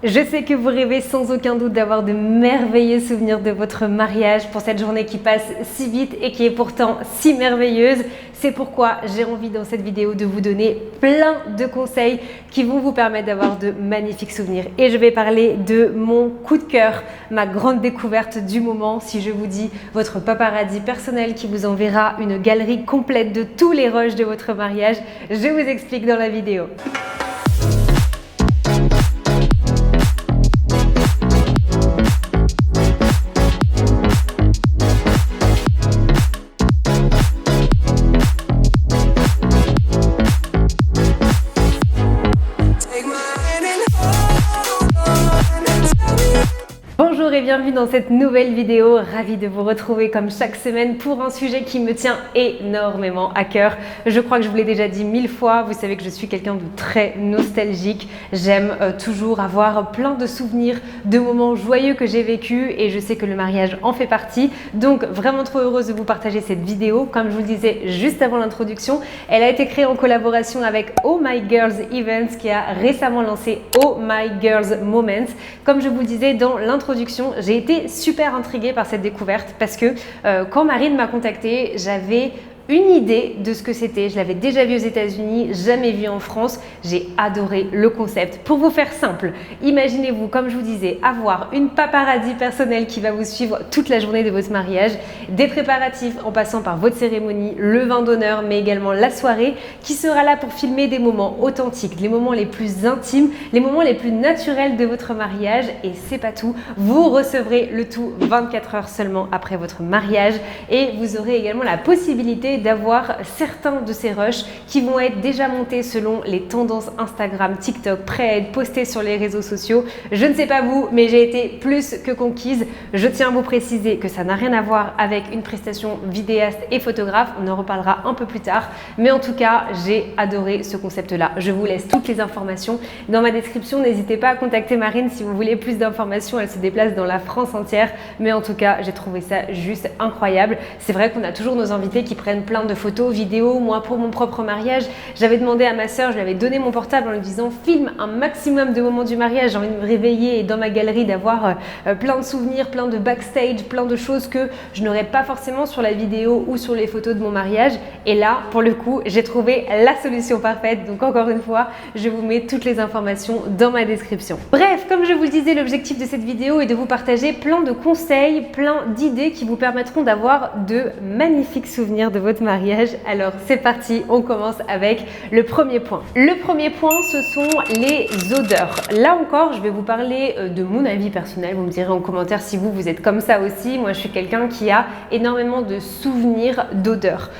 Je sais que vous rêvez sans aucun doute d'avoir de merveilleux souvenirs de votre mariage pour cette journée qui passe si vite et qui est pourtant si merveilleuse. C'est pourquoi j'ai envie dans cette vidéo de vous donner plein de conseils qui vont vous permettre d'avoir de magnifiques souvenirs. Et je vais parler de mon coup de cœur, ma grande découverte du moment. Si je vous dis votre paparazzi personnel qui vous enverra une galerie complète de tous les rushs de votre mariage, je vous explique dans la vidéo. Bonjour et bienvenue dans cette nouvelle vidéo, ravie de vous retrouver comme chaque semaine pour un sujet qui me tient énormément à cœur. Je crois que je vous l'ai déjà dit 1000 fois, vous savez que je suis quelqu'un de très nostalgique. J'aime toujours avoir plein de souvenirs, de moments joyeux que j'ai vécu et je sais que le mariage en fait partie. Donc vraiment trop heureuse de vous partager cette vidéo. Comme je vous le disais juste avant l'introduction, elle a été créée en collaboration avec Oh My Girls Events qui a récemment lancé Oh My Girls Moments. Comme je vous le disais dans l'introduction, j'ai été super intriguée par cette découverte parce que quand Marine m'a contactée, j'avais une idée de ce que c'était. Je l'avais déjà vu aux États-Unis, jamais vu en France. J'ai adoré le concept. Pour vous faire simple, imaginez-vous, comme je vous disais, avoir une paparazzi personnelle qui va vous suivre toute la journée de votre mariage, des préparatifs en passant par votre cérémonie, le vin d'honneur, mais également la soirée, qui sera là pour filmer des moments authentiques, les moments les plus intimes, les moments les plus naturels de votre mariage. Et c'est pas tout, vous recevrez le tout 24 heures seulement après votre mariage et vous aurez également la possibilité d'avoir certains de ces rushs qui vont être déjà montés selon les tendances Instagram, TikTok, prêts à être postés sur les réseaux sociaux. Je ne sais pas vous, mais j'ai été plus que conquise. Je tiens à vous préciser que ça n'a rien à voir avec une prestation vidéaste et photographe. On en reparlera un peu plus tard. Mais en tout cas, j'ai adoré ce concept-là. Je vous laisse toutes les informations dans ma description. N'hésitez pas à contacter Marine si vous voulez plus d'informations. Elle se déplace dans la France entière. Mais en tout cas, j'ai trouvé ça juste incroyable. C'est vrai qu'on a toujours nos invités qui prennent plein de photos, vidéos. Moi, pour mon propre mariage, j'avais demandé à ma sœur, je lui avais donné mon portable en lui disant filme un maximum de moments du mariage. J'ai envie de me réveiller et dans ma galerie d'avoir plein de souvenirs, plein de backstage, plein de choses que je n'aurais pas forcément sur la vidéo ou sur les photos de mon mariage. Et là, pour le coup, j'ai trouvé la solution parfaite. Donc encore une fois, je vous mets toutes les informations dans ma description. Bref, comme je vous le disais, l'objectif de cette vidéo est de vous partager plein de conseils, plein d'idées qui vous permettront d'avoir de magnifiques souvenirs de votre mariage. Alors c'est parti, on commence avec le premier point. Le premier point, ce sont les odeurs. Là encore, je vais vous parler de mon avis personnel. Vous me direz en commentaire si vous êtes comme ça aussi. Moi, je suis quelqu'un qui a énormément de souvenirs d'odeurs.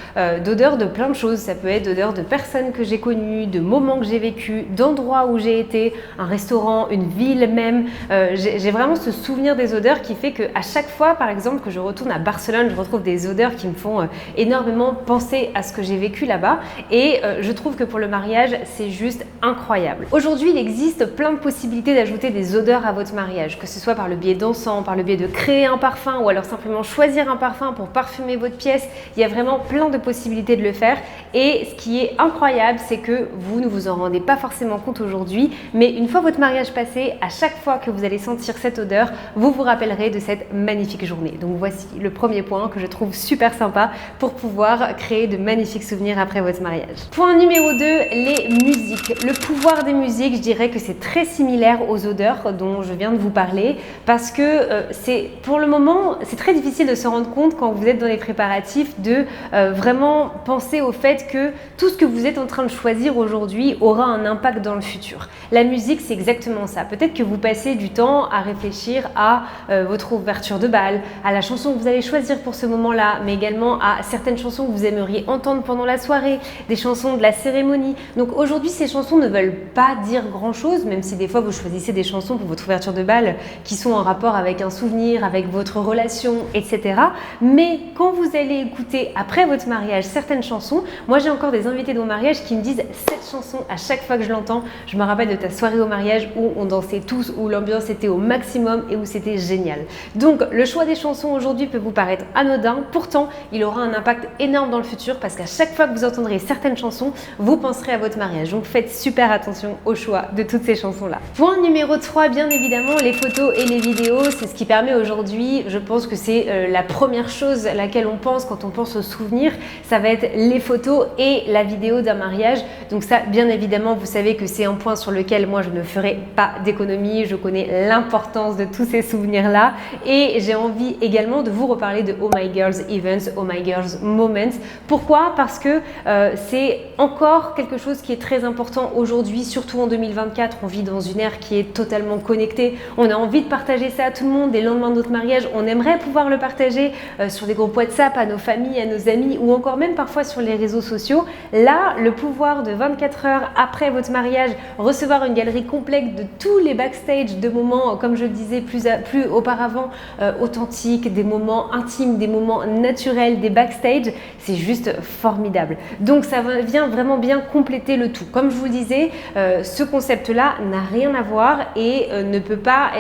D'odeurs de plein de choses. Ça peut être d'odeurs de personnes que j'ai connues, de moments que j'ai vécus, d'endroits où j'ai été, un restaurant, une ville même. J'ai vraiment ce souvenir des odeurs qui fait qu'à chaque fois, par exemple, que je retourne à Barcelone, je retrouve des odeurs qui me font énormément penser à ce que j'ai vécu là-bas et je trouve que pour le mariage c'est juste incroyable. Aujourd'hui il existe plein de possibilités d'ajouter des odeurs à votre mariage, que ce soit par le biais d'encens, par le biais de créer un parfum ou alors simplement choisir un parfum pour parfumer votre pièce. Il y a vraiment plein de possibilités de le faire et ce qui est incroyable c'est que vous ne vous en rendez pas forcément compte aujourd'hui, mais une fois votre mariage passé, à chaque fois que vous allez sentir cette odeur, vous vous rappellerez de cette magnifique journée. Donc voici le premier point que je trouve super sympa pour pouvoir créer de magnifiques souvenirs après votre mariage. Point numéro 2, les musiques. Le pouvoir des musiques, je dirais que c'est très similaire aux odeurs dont je viens de vous parler parce que c'est pour le moment, c'est très difficile de se rendre compte quand vous êtes dans les préparatifs de vraiment penser au fait que tout ce que vous êtes en train de choisir aujourd'hui aura un impact dans le futur. La musique, c'est exactement ça. Peut-être que vous passez du temps à réfléchir à votre ouverture de bal, à la chanson que vous allez choisir pour ce moment-là, mais également à certaines chansons que vous aimeriez entendre pendant la soirée, des chansons de la cérémonie. Donc aujourd'hui, ces chansons ne veulent pas dire grand-chose, même si des fois vous choisissez des chansons pour votre ouverture de bal qui sont en rapport avec un souvenir, avec votre relation, etc. Mais quand vous allez écouter après votre mariage certaines chansons, Moi, j'ai encore des invités de mon mariage qui me disent cette chanson à chaque fois que je l'entends. Je me rappelle de ta soirée au mariage où on dansait tous, où l'ambiance était au maximum et où c'était génial. Donc, le choix des chansons aujourd'hui peut vous paraître anodin. Pourtant, il aura un impact énorme dans le futur parce qu'à chaque fois que vous entendrez certaines chansons, vous penserez à votre mariage. Donc, faites super attention au choix de toutes ces chansons-là. Point numéro 3, bien évidemment, les photos et les vidéos. C'est ce qui permet aujourd'hui, je pense que c'est la première chose à laquelle on pense quand on pense aux souvenirs. Ça va être les photos et la vidéo d'un mariage. Donc ça, bien évidemment, vous savez que c'est un point sur lequel moi, je ne ferai pas d'économie. Je connais l'importance de tous ces souvenirs-là. Et j'ai envie également de vous reparler de Oh My Girls Events, Oh My Girls Moments. Pourquoi? Parce que c'est encore quelque chose qui est très important aujourd'hui, surtout en 2024. On vit dans une ère qui est totalement connectée. On a envie de partager ça à tout le monde. Et le lendemain de notre mariage, on aimerait pouvoir le partager sur des groupes WhatsApp, à nos familles, à nos amis ou encore même parfois sur les réseaux sociaux. Là, le pouvoir de 24 heures après votre mariage, recevoir une galerie complète de tous les backstage de moments, comme je le disais plus auparavant, authentiques, des moments intimes, des moments naturels, des backstage, c'est juste formidable. Donc ça vient vraiment bien compléter le tout. Comme je vous le disais, ce concept-là n'a rien à voir et on ne peut pas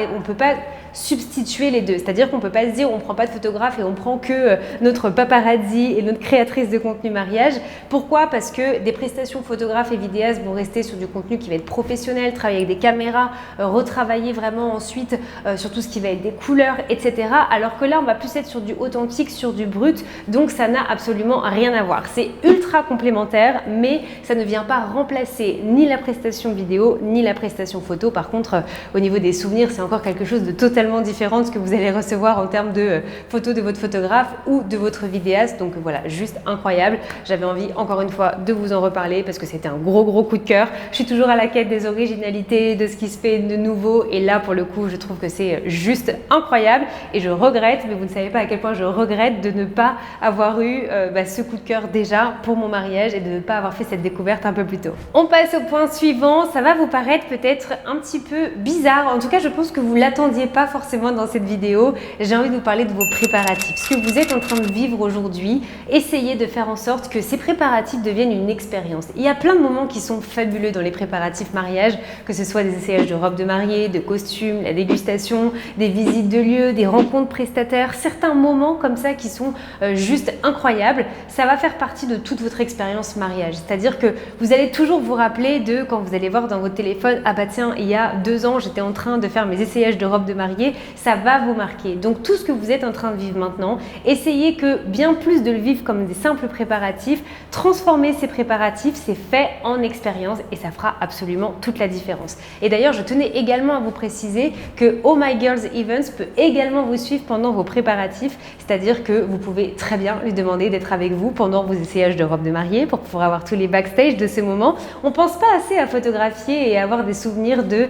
substituer les deux. C'est-à-dire qu'on ne peut pas se dire on ne prend pas de photographe et on prend que notre paparazzi et notre créatrice de contenu mariage. Pourquoi? Parce que des prestations photographes et vidéastes vont rester sur du contenu qui va être professionnel, travailler avec des caméras, retravailler vraiment ensuite sur tout ce qui va être des couleurs, etc. Alors que là, on va plus être sur du authentique, sur du brut. Donc, ça n'a absolument rien à voir. C'est ultra complémentaire, mais ça ne vient pas remplacer ni la prestation vidéo, ni la prestation photo. Par contre, au niveau des souvenirs, c'est encore quelque chose de totalement différent de ce que vous allez recevoir en termes de photos de votre photographe ou de votre vidéaste. Donc voilà, juste incroyable. J'avais envie encore une fois de vous en reparler parce que c'était un gros coup de cœur. Je suis toujours à la quête des originalités, de ce qui se fait de nouveau et là pour le coup je trouve que c'est juste incroyable et je regrette, mais vous ne savez pas à quel point je regrette de ne pas avoir eu ce coup de cœur déjà pour mon mariage et de ne pas avoir fait cette découverte un peu plus tôt. On passe au point suivant. Ça va vous paraître peut-être un petit peu bizarre, en tout cas je pense que vous l'attendiez pas forcément dans cette vidéo. J'ai envie de vous parler de vos préparatifs. Ce que vous êtes en train de vivre aujourd'hui, essayez de faire en sorte que ces préparatifs deviennent une expérience. Il y a plein de moments qui sont fabuleux dans les préparatifs mariage, que ce soit des essayages de robes de mariée, de costumes, la dégustation, des visites de lieux, des rencontres prestataires, certains moments comme ça qui sont juste incroyables. Ça va faire partie de toute votre expérience mariage. C'est-à-dire que vous allez toujours vous rappeler de quand vous allez voir dans votre téléphone, ah bah tiens, il y a 2 ans, j'étais en train de faire mes essayages de robes de mariée. Ça va vous marquer. Donc tout ce que vous êtes en train de vivre maintenant, essayez que bien plus de le vivre comme des simples préparatifs, transformer ces préparatifs, c'est fait en expérience et ça fera absolument toute la différence. Et d'ailleurs, je tenais également à vous préciser que Oh My Girls Events peut également vous suivre pendant vos préparatifs, c'est-à-dire que vous pouvez très bien lui demander d'être avec vous pendant vos essayages de robes de mariée pour pouvoir avoir tous les backstage de ce moment. On pense pas assez à photographier et à avoir des souvenirs de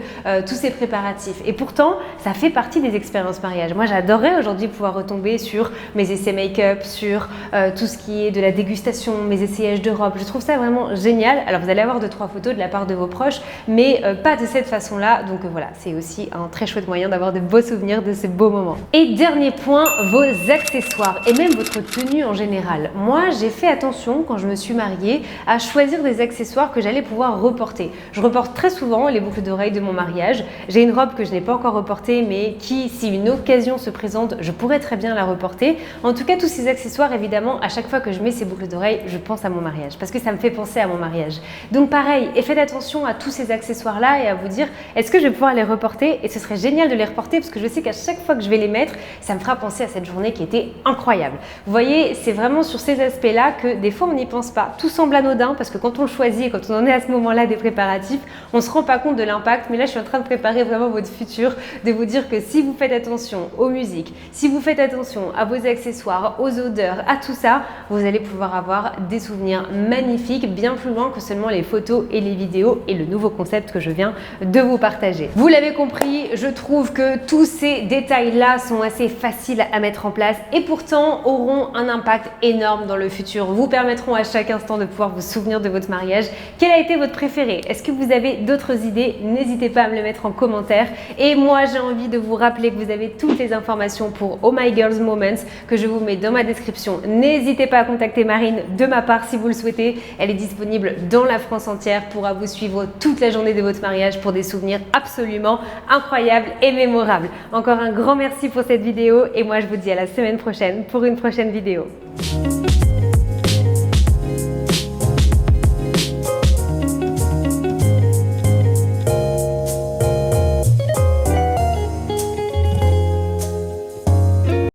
tous ces préparatifs. Et pourtant, ça fait partie des expériences mariage. Moi, j'adorerais aujourd'hui pouvoir retomber sur mes essais make-up, sur tout ce qui est de la dégustation, mes essayages de robes. Je trouve ça vraiment génial. Alors, vous allez avoir 2-3 photos de la part de vos proches, mais pas de cette façon-là. Donc voilà, c'est aussi un très chouette moyen d'avoir de beaux souvenirs de ces beaux moments. Et dernier point, vos accessoires et même votre tenue en général. Moi, j'ai fait attention quand je me suis mariée à choisir des accessoires que j'allais pouvoir reporter. Je reporte très souvent les boucles d'oreilles de mon mariage. J'ai une robe que je n'ai pas encore reportée, mais qui, si une occasion se présente, je pourrais très bien la reporter. En tout cas, tous ces accessoires, évidemment, à chaque fois que je mets ces boucles d'oreilles, je pense à mon mariage parce que ça me fait penser à mon mariage. Donc pareil, et faites attention à tous ces accessoires-là et à vous dire, est-ce que je vais pouvoir les reporter? Et ce serait génial de les reporter parce que je sais qu'à chaque fois que je vais les mettre, ça me fera penser à cette journée qui était incroyable. Vous voyez, c'est vraiment sur ces aspects-là que des fois, on n'y pense pas. Tout semble anodin parce que quand on le choisit et quand on en est à ce moment-là des préparatifs, on ne se rend pas compte de l'impact. Mais là, je suis en train de préparer vraiment votre futur, de vous dire que si vous faites attention aux musiques, si vous faites attention à vos accessoires, aux odeurs, à tout ça, vous allez pouvoir avoir des souvenirs magnifiques, bien plus loin que seulement les photos et les vidéos et le nouveau concept que je viens de vous partager. Vous l'avez compris, je trouve que tous ces détails-là sont assez faciles à mettre en place et pourtant auront un impact énorme dans le futur, vous permettront à chaque instant de pouvoir vous souvenir de votre mariage. Quel a été votre préféré? Est-ce que vous avez d'autres idées? N'hésitez pas à me le mettre en commentaire. Et moi, j'ai envie de vous rappeler que vous avez toutes les informations pour Oh My Girls Moments que je vous mets dans ma description. N'hésitez pas à contacter Marine de ma part si vous le souhaitez. Elle est disponible dans la France entière, pourra vous suivre toute la journée de votre mariage pour des souvenirs absolument incroyables et mémorables. Encore un grand merci pour cette vidéo et moi je vous dis à la semaine prochaine pour une prochaine vidéo.